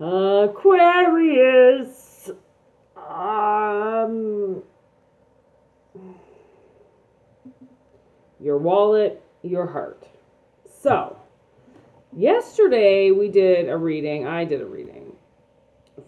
Aquarius. Your wallet, your heart. So, yesterday we did a reading. I did a reading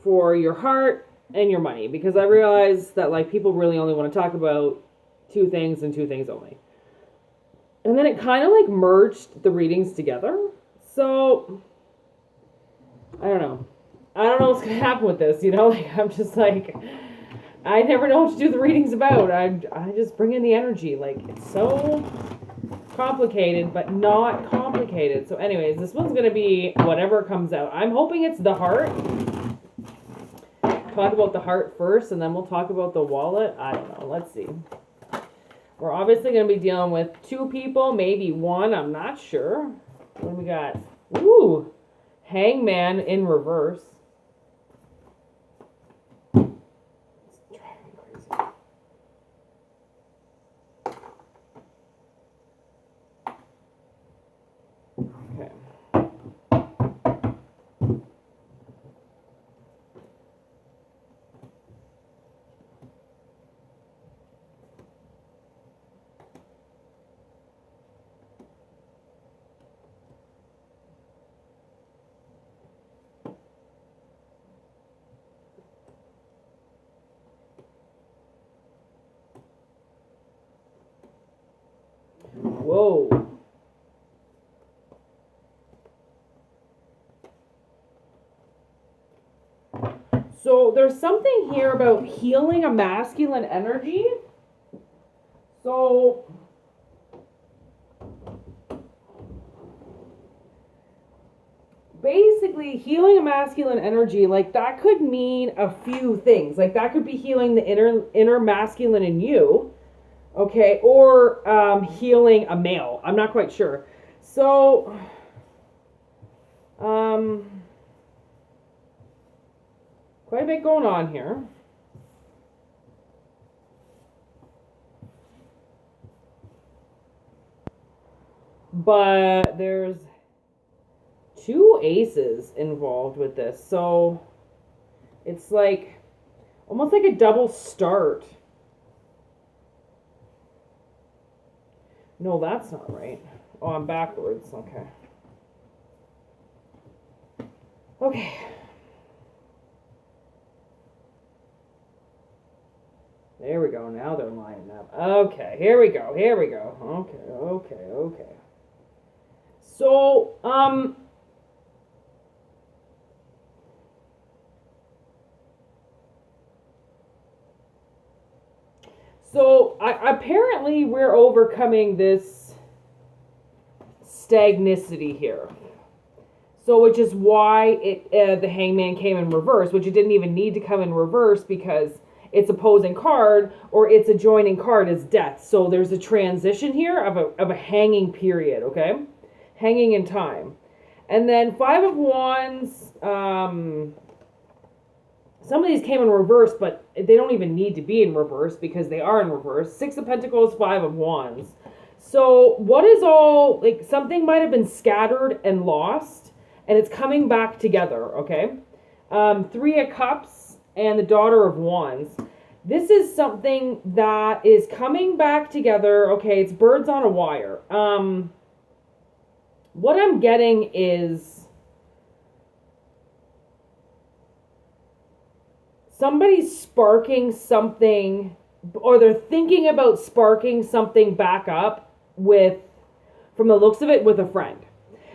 for your heart and your money because I realized that like people really only want to talk about two things and two things only. And then it kind of like merged the readings together. So, I don't know. I don't know what's going to happen with this, Like, I'm just like, I never know what to do the readings about. I just bring in the energy. Like, it's so complicated, but not complicated. So anyways, this one's going to be whatever comes out. I'm hoping it's the heart. Talk about the heart first, and then we'll talk about the wallet. I don't know. Let's see. We're obviously going to be dealing with two people, maybe one. I'm not sure. What do we got? Ooh, Hangman in reverse. Whoa. So there's something here about healing a masculine energy. So basically healing a masculine energy, like that could mean a few things. Like that could be healing the inner masculine in you. Okay, or healing a male. I'm not quite sure. So, quite a bit going on here. But there's two aces involved with this. So, it's like, almost like a double start. No, that's not right. Oh, I'm backwards. Okay. Okay. There we go. Now they're lining up. Okay, here we go. Here we go. Okay. So, apparently we're overcoming this stagnicity here. So, which is why the Hangman came in reverse, which it didn't even need to come in reverse because its opposing card or its adjoining card is death. So there's a transition here of a hanging period, okay? Hanging in time. And then Five of Wands, some of these came in reverse, but they don't even need to be in reverse because they are in reverse. Six of Pentacles, Five of Wands. So what is all, like something might have been scattered and lost, and it's coming back together, okay? Three of Cups and the Daughter of Wands. This is something that is coming back together. Okay, it's birds on a wire. What I'm getting is somebody's sparking something, or they're thinking about sparking something back up with, from the looks of it, with a friend.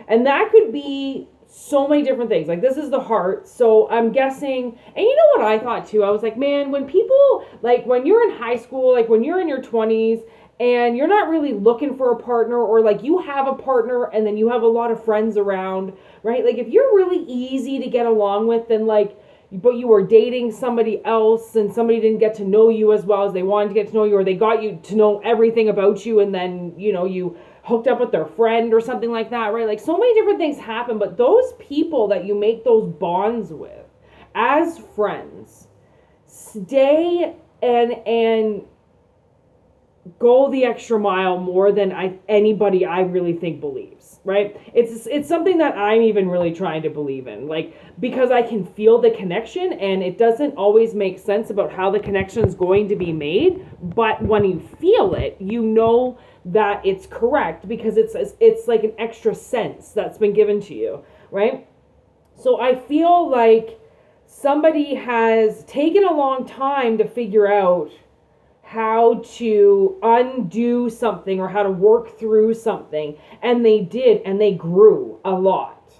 And that could be so many different things. Like, this is the heart. So I'm guessing, and you know what I thought too? I was like, man, when people, like when you're in high school, like when you're in your 20s and you're not really looking for a partner, or like you have a partner and then you have a lot of friends around, right? Like if you're really easy to get along with, then like, but you were dating somebody else and somebody didn't get to know you as well as they wanted to get to know you, or they got you to know everything about you, and then, you know, you hooked up with their friend or something like that, right? Like so many different things happen, but those people that you make those bonds with as friends, stay and go the extra mile more than anybody I really think believes, right? It's something that I'm even really trying to believe in, like, because I can feel the connection, and it doesn't always make sense about how the connection is going to be made, but when you feel it, you know that it's correct, because it's like an extra sense that's been given to you, right? So I feel like somebody has taken a long time to figure out how to undo something or how to work through something, and they did, and they grew a lot,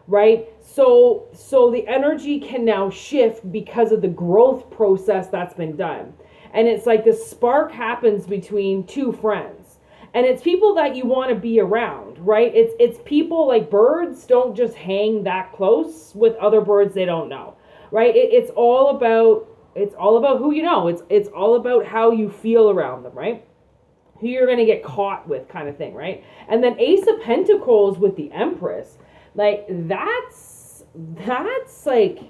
right? So the energy can now shift because of the growth process that's been done. And it's like this spark happens between two friends, and it's people that you want to be around, right? It's people, like birds don't just hang that close with other birds they don't know, right? It's all about who you know. It's all about how you feel around them, right? Who you're going to get caught with, kind of thing, right? And then Ace of Pentacles with the Empress, like that's like,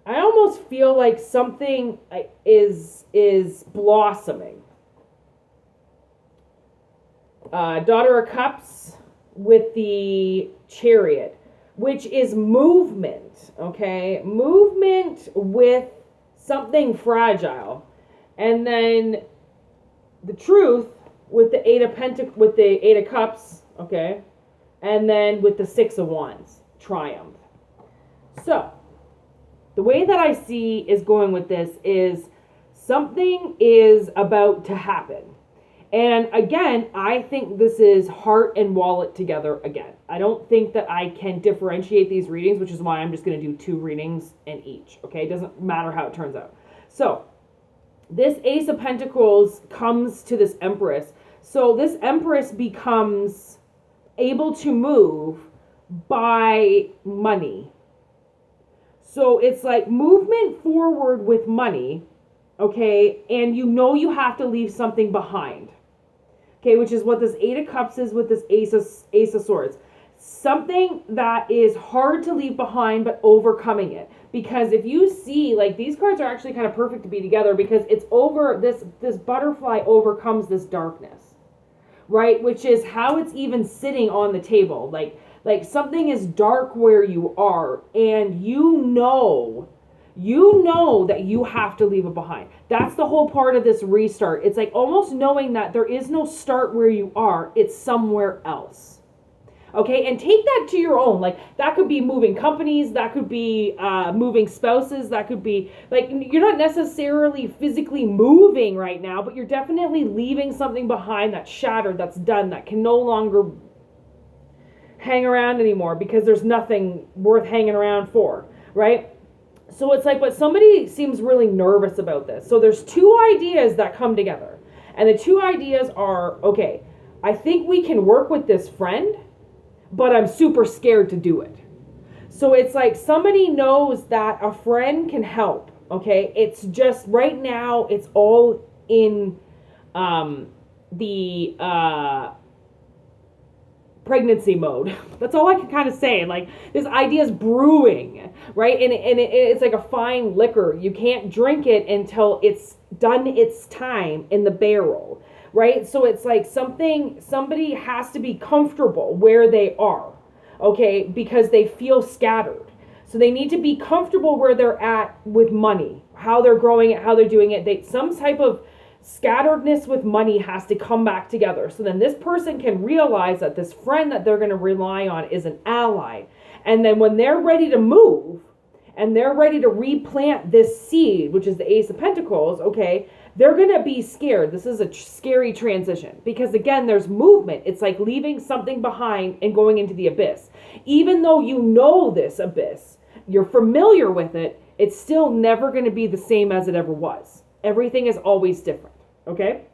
I almost feel like something is blossoming. Daughter of Cups with the Chariot, which is movement, okay? Movement with something fragile. And then the Truth with the Eight of Cups, okay? And then with the Six of Wands, Triumph. So, the way that I see is going with this is something is about to happen. And again, I think this is heart and wallet together again. I don't think that I can differentiate these readings, which is why I'm just going to do 2 readings in each. Okay, it doesn't matter how it turns out. So, this Ace of Pentacles comes to this Empress. So, this Empress becomes able to move by money. So, it's like movement forward with money, okay? And you know you have to leave something behind. Okay, which is what this Eight of Cups is with this Ace of Swords. Something that is hard to leave behind, but overcoming it. Because if you see, like, these cards are actually kind of perfect to be together, because it's over, this butterfly overcomes this darkness, right? Which is how it's even sitting on the table. Like something is dark where you are, and you know that you have to leave it behind. That's the whole part of this restart. It's like almost knowing that there is no start where you are. It's somewhere else. Okay, and take that to your own. Like, that could be moving companies, that could be moving spouses, that could be, like, you're not necessarily physically moving right now, but you're definitely leaving something behind that's shattered, that's done, that can no longer hang around anymore because there's nothing worth hanging around for, right? So it's like, but somebody seems really nervous about this. So there's 2 ideas that come together. And the 2 ideas are, okay, I think we can work with this friend, but I'm super scared to do it. So it's like somebody knows that a friend can help, okay? It's just right now, it's all in the pregnancy mode. That's all I can kind of say. Like, this idea is brewing, right? And it's like a fine liquor. You can't drink it until it's done its time in the barrel, right? So it's like somebody has to be comfortable where they are, okay? Because they feel scattered. So they need to be comfortable where they're at with money, how they're growing it, how they're doing it. Some type of scatteredness with money has to come back together. So then this person can realize that this friend that they're going to rely on is an ally. And then when they're ready to move and they're ready to replant this seed, which is the Ace of Pentacles, okay, they're going to be scared. This is a scary transition because, again, there's movement. It's like leaving something behind and going into the abyss. Even though you know this abyss, you're familiar with it, it's still never going to be the same as it ever was. Everything is always different, okay?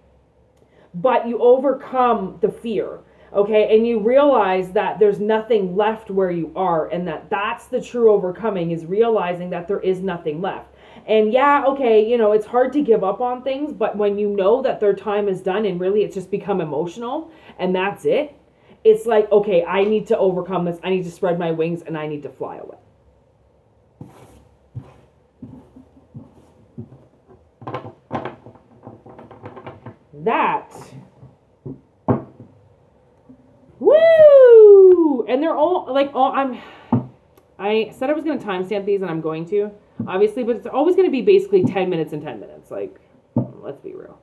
But you overcome the fear, okay? And you realize that there's nothing left where you are, and that's the true overcoming, is realizing that there is nothing left. And yeah, okay, you know, it's hard to give up on things, but when you know that their time is done and really it's just become emotional and that's it, it's like, okay, I need to overcome this. I need to spread my wings and I need to fly away. that. Woo! And they're all like, I said I was going to timestamp these, and I'm going to, obviously, but it's always going to be basically 10 minutes and 10 minutes. Like, let's be real.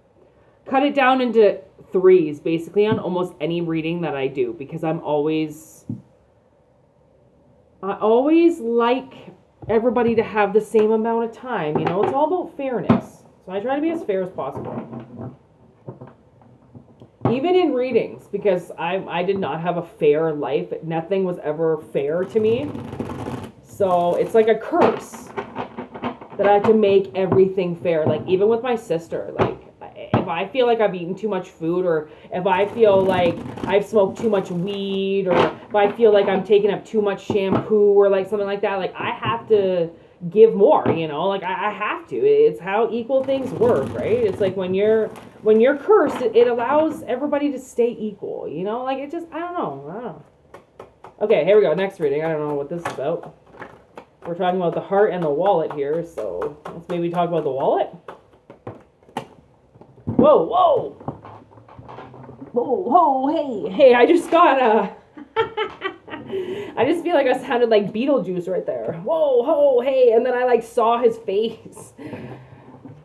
Cut it down into threes, basically, on almost any reading that I do, because I always like everybody to have the same amount of time. You know, it's all about fairness. So I try to be as fair as possible. Even in readings, because I did not have a fair life. Nothing was ever fair to me. So it's like a curse that I have to make everything fair. Like, even with my sister, like, if I feel like I've eaten too much food, or if I feel like I've smoked too much weed, or if I feel like I'm taking up too much shampoo, or like something like that, like, I have to give more, you know, like, I have to. It's how equal things work, right? It's like when you're cursed, it allows everybody to stay equal, you know, like, it just, I don't know. Okay, here we go. Next reading. I don't know what this is about. We're talking about the heart and the wallet here, so let's maybe talk about the wallet. Whoa, hey, I just got I just feel like I sounded like Beetlejuice right there. Whoa, hey, and then I like saw his face.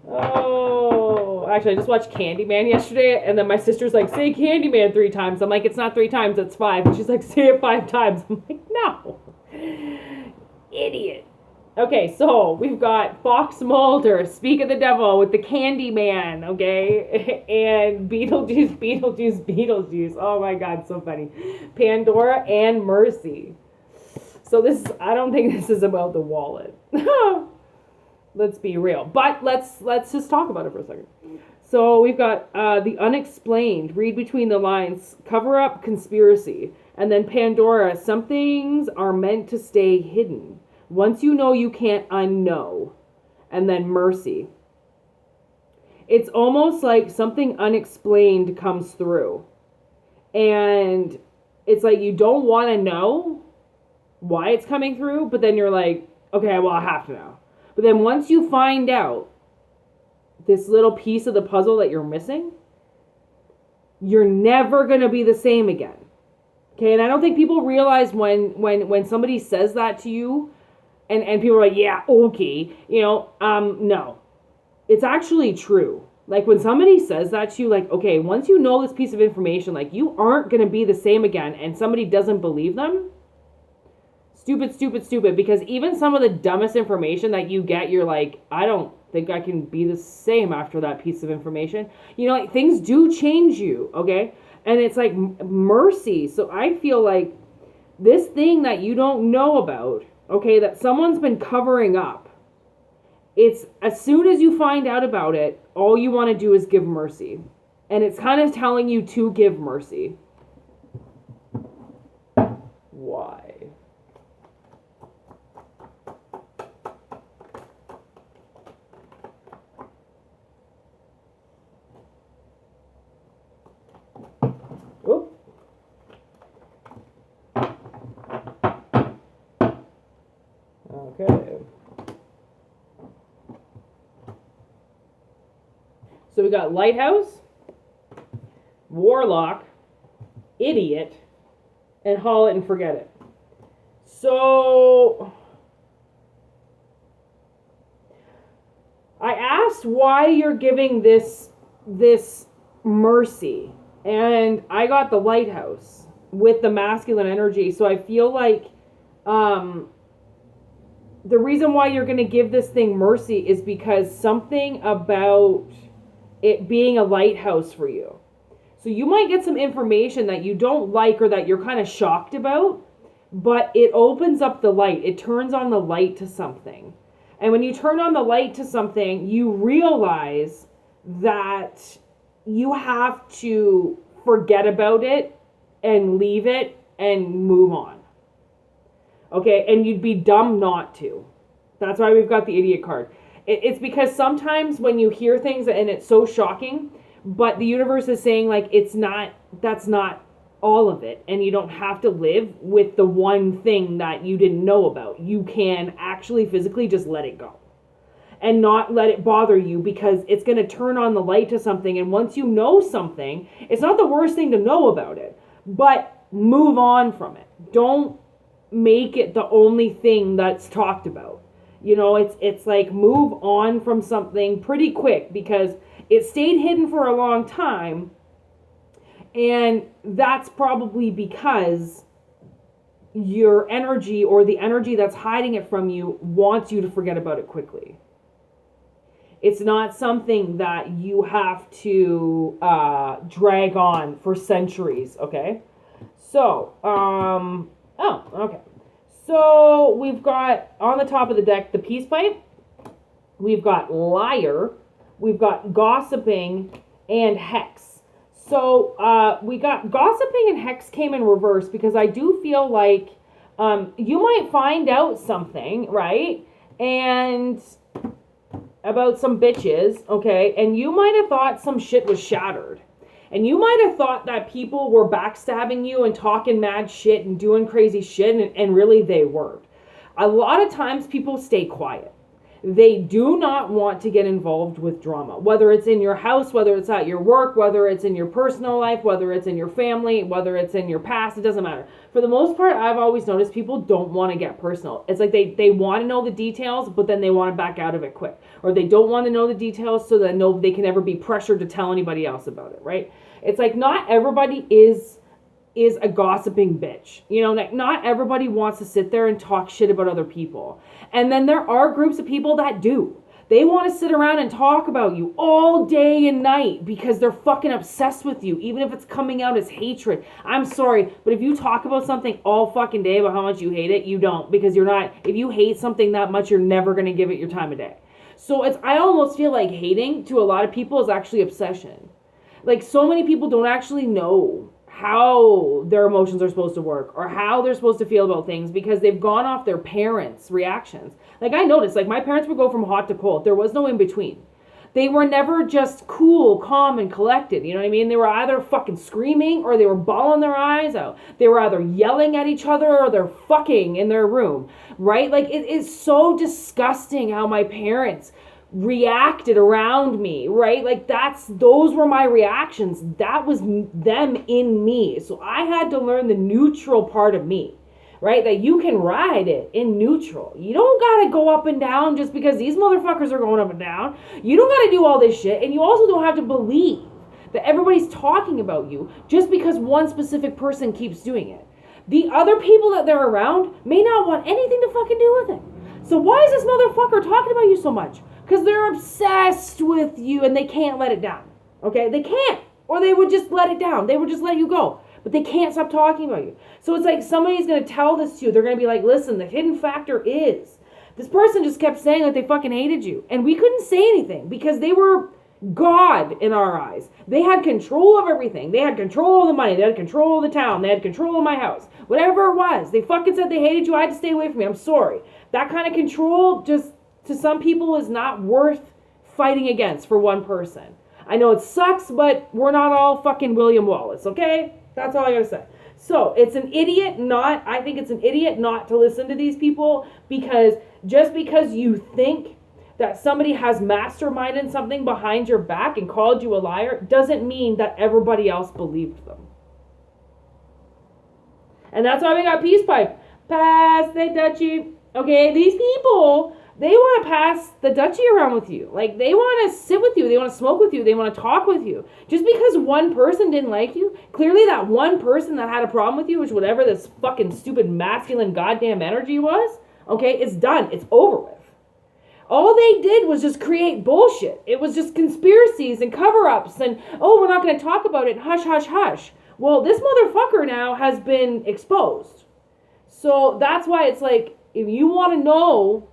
Oh, actually, I just watched Candyman yesterday, and then my sister's like, say Candyman 3 times. I'm like, it's not 3 times, it's 5. And she's like, say it 5 times. I'm like, no. Idiot. Okay, so we've got Fox Mulder, Speak of the Devil with the Candyman, okay? And Beetlejuice. Oh my God, so funny. Pandora and Mercy. So this, I don't think this is about the wallet. Let's be real. But let's just talk about it for a second. So we've got the unexplained, read between the lines, cover up conspiracy. And then Pandora, some things are meant to stay hidden. Once you know, you can't unknow. And then Mercy. It's almost like something unexplained comes through. And it's like you don't want to know why it's coming through, but then you're like, okay, well, I have to know. But then once you find out this little piece of the puzzle that you're missing, you're never going to be the same again. Okay, and I don't think people realize when somebody says that to you, and people are like, yeah, okay, you know, no. It's actually true. Like, when somebody says that to you, like, okay, once you know this piece of information, like, you aren't going to be the same again, and somebody doesn't believe them, stupid, because even some of the dumbest information that you get, you're like, I don't think I can be the same after that piece of information. You know, like, things do change you, okay? And it's like Mercy. So I feel like this thing that you don't know about, okay, that someone's been covering up, it's as soon as you find out about it, all you want to do is give mercy. And it's kind of telling you to give mercy. Why? Okay. So we got Lighthouse, Warlock, Idiot, and Haul It and Forget It. So I asked why you're giving this mercy, and I got the Lighthouse with the masculine energy. So I feel like the reason why you're going to give this thing mercy is because something about it being a lighthouse for you. So you might get some information that you don't like or that you're kind of shocked about, but it opens up the light. It turns on the light to something. And when you turn on the light to something, you realize that you have to forget about it and leave it and move on. Okay, and you'd be dumb not to. That's why we've got the idiot card. It's because sometimes when you hear things and it's so shocking, but the universe is saying, like, that's not all of it, and you don't have to live with the one thing that you didn't know about. You can actually physically just let it go. and not let it bother you, because it's going to turn on the light to something. And once you know something, it's not the worst thing to know about it, but move on from it. Don't make it the only thing that's talked about. You know, it's like move on from something pretty quick, because it stayed hidden for a long time. And that's probably because your energy, or the energy that's hiding it from you, wants you to forget about it quickly. It's not something that you have to drag on for centuries, okay? So, okay. So we've got on the top of the deck the peace pipe. We've got liar. We've got gossiping and hex. So we got gossiping and hex came in reverse, because I do feel like you might find out something, right? And about some bitches, okay? And you might have thought some shit was shattered. And you might have thought that people were backstabbing you and talking mad shit and doing crazy shit, and really they weren't. A lot of times people stay quiet. They do not want to get involved with drama, whether it's in your house, whether it's at your work, whether it's in your personal life, whether it's in your family, whether it's in your past, it doesn't matter. For the most part, I've always noticed people don't want to get personal. It's like they want to know the details, but then they want to back out of it quick. Or they don't want to know the details so that they can never be pressured to tell anybody else about it, right? It's like not everybody is a gossiping bitch. You know, like not everybody wants to sit there and talk shit about other people. And then there are groups of people that do. They want to sit around and talk about you all day and night because they're fucking obsessed with you, even if it's coming out as hatred. I'm sorry, but if you talk about something all fucking day about how much you hate it, you don't, because you're not, if you hate something that much, you're never going to give it your time of day. So I almost feel like hating to a lot of people is actually obsession. Like so many people don't actually know how their emotions are supposed to work or how they're supposed to feel about things because they've gone off their parents' reactions. Like I noticed, like my parents would go from hot to cold. There was no in between. They were never just cool, calm, and collected. You know what I mean? They were either fucking screaming or they were bawling their eyes out. They were either yelling at each other or they're fucking in their room, right? Like it is so disgusting how my parents reacted around me, right? Like those were my reactions. That was them in me. So I had to learn the neutral part of me, right? That you can ride it in neutral. You don't gotta go up and down just because these motherfuckers are going up and down. You don't gotta do all this shit, and you also don't have to believe that everybody's talking about you just because one specific person keeps doing it. The other people that they're around may not want anything to fucking do with it. So why is this motherfucker talking about you so much? Because they're obsessed with you and they can't let it down. Okay? They can't. Or they would just let it down. They would just let you go. But they can't stop talking about you. So it's like somebody's going to tell this to you. They're going to be like, listen, the hidden factor is this person just kept saying that they fucking hated you. And we couldn't say anything because they were God in our eyes. They had control of everything. They had control of the money. They had control of the town. They had control of my house. Whatever it was. They fucking said they hated you. I had to stay away from you. I'm sorry. That kind of control just to some people is not worth fighting against for one person. I know it sucks, but we're not all fucking William Wallace, okay? That's all I gotta say. So I think it's an idiot not to listen to these people, because just because you think that somebody has masterminded something behind your back and called you a liar doesn't mean that everybody else believed them. And that's why we got Peace Pipe. Pass the Dutchie. Okay, these people, they want to pass the Dutchie around with you. Like, they want to sit with you. They want to smoke with you. They want to talk with you. Just because one person didn't like you, clearly that one person that had a problem with you, which whatever this fucking stupid masculine goddamn energy was, okay, it's done. It's over with. All they did was just create bullshit. It was just conspiracies and cover-ups and, oh, we're not going to talk about it, hush, hush, hush. Well, this motherfucker now has been exposed. So that's why it's like, if you want to know,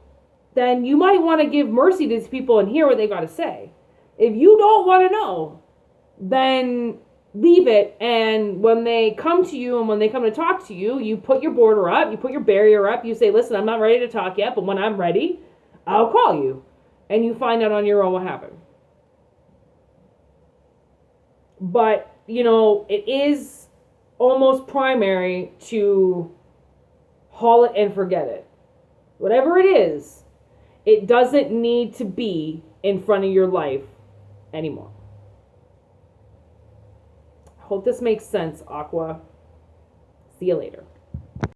then you might want to give mercy to these people and hear what they got to say. If you don't want to know, then leave it. And when they come to you and when they come to talk to you, you put your border up, you put your barrier up, you say, listen, I'm not ready to talk yet, but when I'm ready, I'll call you. And you find out on your own what happened. But, you know, it is almost primary to haul it and forget it. Whatever it is, It doesn't need to be in front of your life anymore. Hope this makes sense, Aqua. See you later.